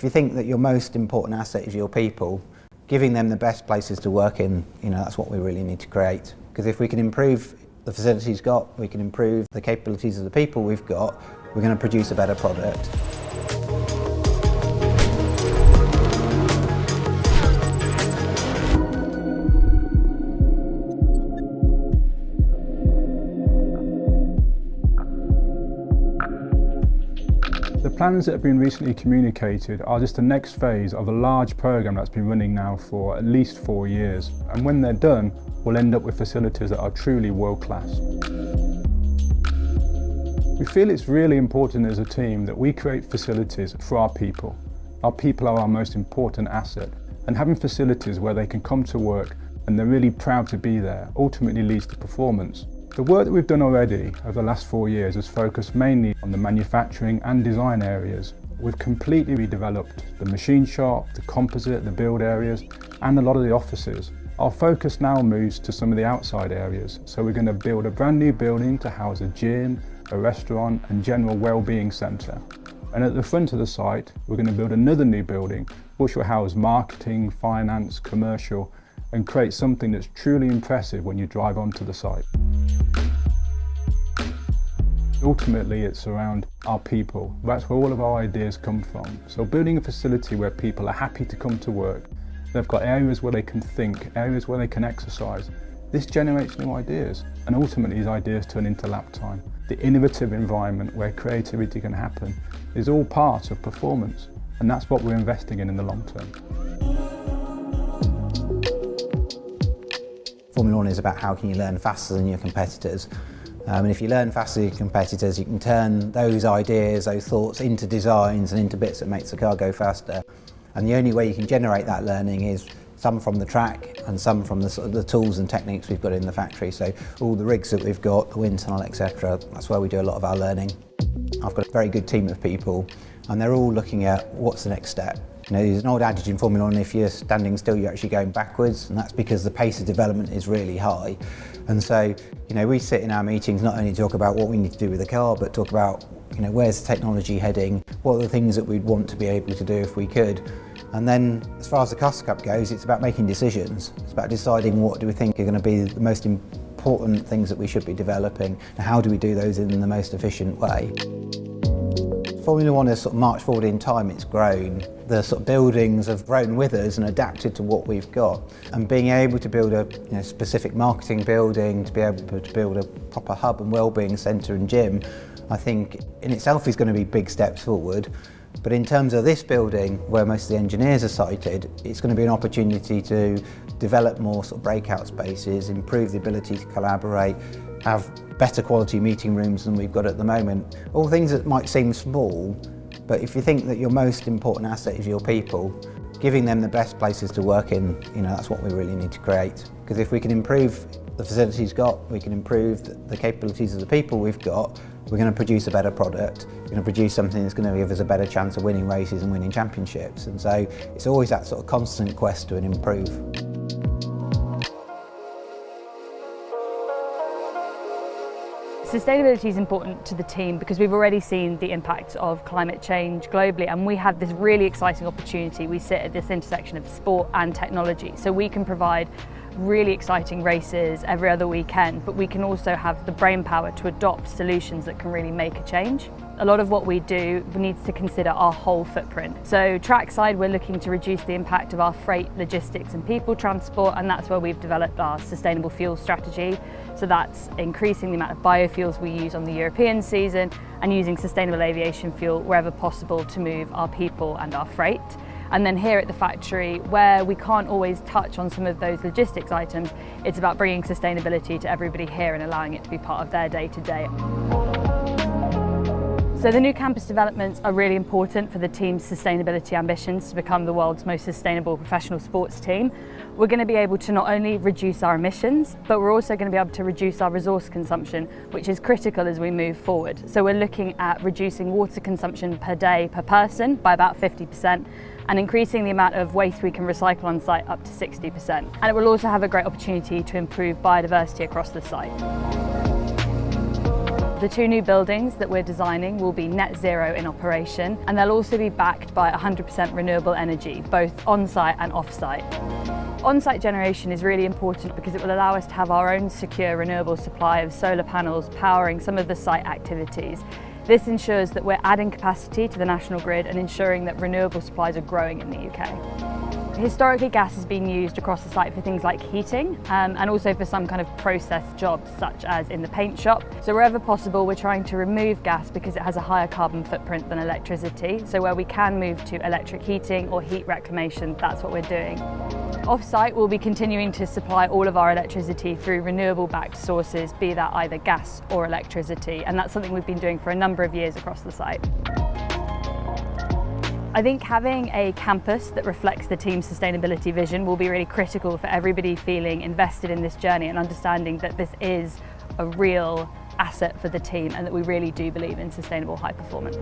If you think that your most important asset is your people, giving them the best places to work in, that's what we really need to create. Because if we can improve the facilities got, we can improve the capabilities of the people we've got, we're going to produce a better product. The plans that have been recently communicated are just the next phase of a large programme that's been running now for at least 4 years. And when they're done, we'll end up with facilities that are truly world-class. We feel it's really important as a team that we create facilities for our people. Our people are our most important asset, and having facilities where they can come to work and they're really proud to be there ultimately leads to performance. The work that we've done already over the last 4 years has focused mainly on the manufacturing and design areas. We've completely redeveloped the machine shop, the composite, the build areas, and a lot of the offices. Our focus now moves to some of the outside areas. So we're going to build a brand new building to house a gym, a restaurant, and general well-being centre. And at the front of the site, we're going to build another new building, which will house marketing, finance, commercial, and create something that's truly impressive when you drive onto the site. Ultimately, it's around our people. That's where all of our ideas come from. So building a facility where people are happy to come to work, they've got areas where they can think, areas where they can exercise. This generates new ideas, and ultimately these ideas turn into lap time. The innovative environment where creativity can happen is all part of performance, and that's what we're investing in the long term. Formula One is about how can you learn faster than your competitors. And if you learn faster than your competitors, you can turn those ideas, those thoughts into designs and into bits that makes the car go faster. And the only way you can generate that learning is some from the track and some from the tools and techniques we've got in the factory. So all the rigs that we've got, the wind tunnel, etc. That's where we do a lot of our learning. I've got a very good team of people, and they're all looking at what's the next step. There's an old adage in Formula One, if you're standing still, you're actually going backwards, and that's because the pace of development is really high. And so, we sit in our meetings not only to talk about what we need to do with the car, but talk about, where's the technology heading, what are the things that we'd want to be able to do if we could. And then, as far as the cost cap goes, it's about making decisions. It's about deciding what do we think are going to be the most important things that we should be developing, and how do we do those in the most efficient way. Formula One has marched forward in time, it's grown. The buildings have grown with us and adapted to what we've got. And being able to build a specific marketing building, to be able to build a proper hub and wellbeing centre and gym, I think in itself is going to be big steps forward. But in terms of this building, where most of the engineers are sited, it's going to be an opportunity to develop more breakout spaces, improve the ability to collaborate, have better quality meeting rooms than we've got at the moment. All things that might seem small, but if you think that your most important asset is your people, giving them the best places to work in, that's what we really need to create. Because if we can improve the facilities got, we can improve the capabilities of the people we've got, we're going to produce a better product. We're going to produce something that's going to give us a better chance of winning races and winning championships. And so it's always that constant quest to improve. Sustainability is important to the team because we've already seen the impacts of climate change globally, and we have this really exciting opportunity. We sit at this intersection of sport and technology, so we can provide really exciting races every other weekend, but we can also have the brain power to adopt solutions that can really make a change. A lot of what we do needs to consider our whole footprint. So trackside, we're looking to reduce the impact of our freight, logistics and people transport, and that's where we've developed our sustainable fuel strategy. So that's increasing the amount of biofuels we use on the European season and using sustainable aviation fuel wherever possible to move our people and our freight. And then here at the factory, where we can't always touch on some of those logistics items, it's about bringing sustainability to everybody here and allowing it to be part of their day-to-day. So the new campus developments are really important for the team's sustainability ambitions to become the world's most sustainable professional sports team. We're going to be able to not only reduce our emissions, but we're also going to be able to reduce our resource consumption, which is critical as we move forward. So we're looking at reducing water consumption per day per person by about 50%, and increasing the amount of waste we can recycle on site up to 60%. And it will also have a great opportunity to improve biodiversity across the site. The 2 new buildings that we're designing will be net zero in operation, and they'll also be backed by 100% renewable energy, both on-site and off-site. On-site generation is really important because it will allow us to have our own secure renewable supply of solar panels powering some of the site activities. This ensures that we're adding capacity to the national grid and ensuring that renewable supplies are growing in the UK. Historically, gas has been used across the site for things like heating and also for some kind of process jobs, such as in the paint shop. So wherever possible, we're trying to remove gas because it has a higher carbon footprint than electricity. So where we can move to electric heating or heat reclamation, that's what we're doing. Off-site, we'll be continuing to supply all of our electricity through renewable-backed sources, be that either gas or electricity, and that's something we've been doing for a number of years across the site. I think having a campus that reflects the team's sustainability vision will be really critical for everybody feeling invested in this journey and understanding that this is a real asset for the team and that we really do believe in sustainable high performance.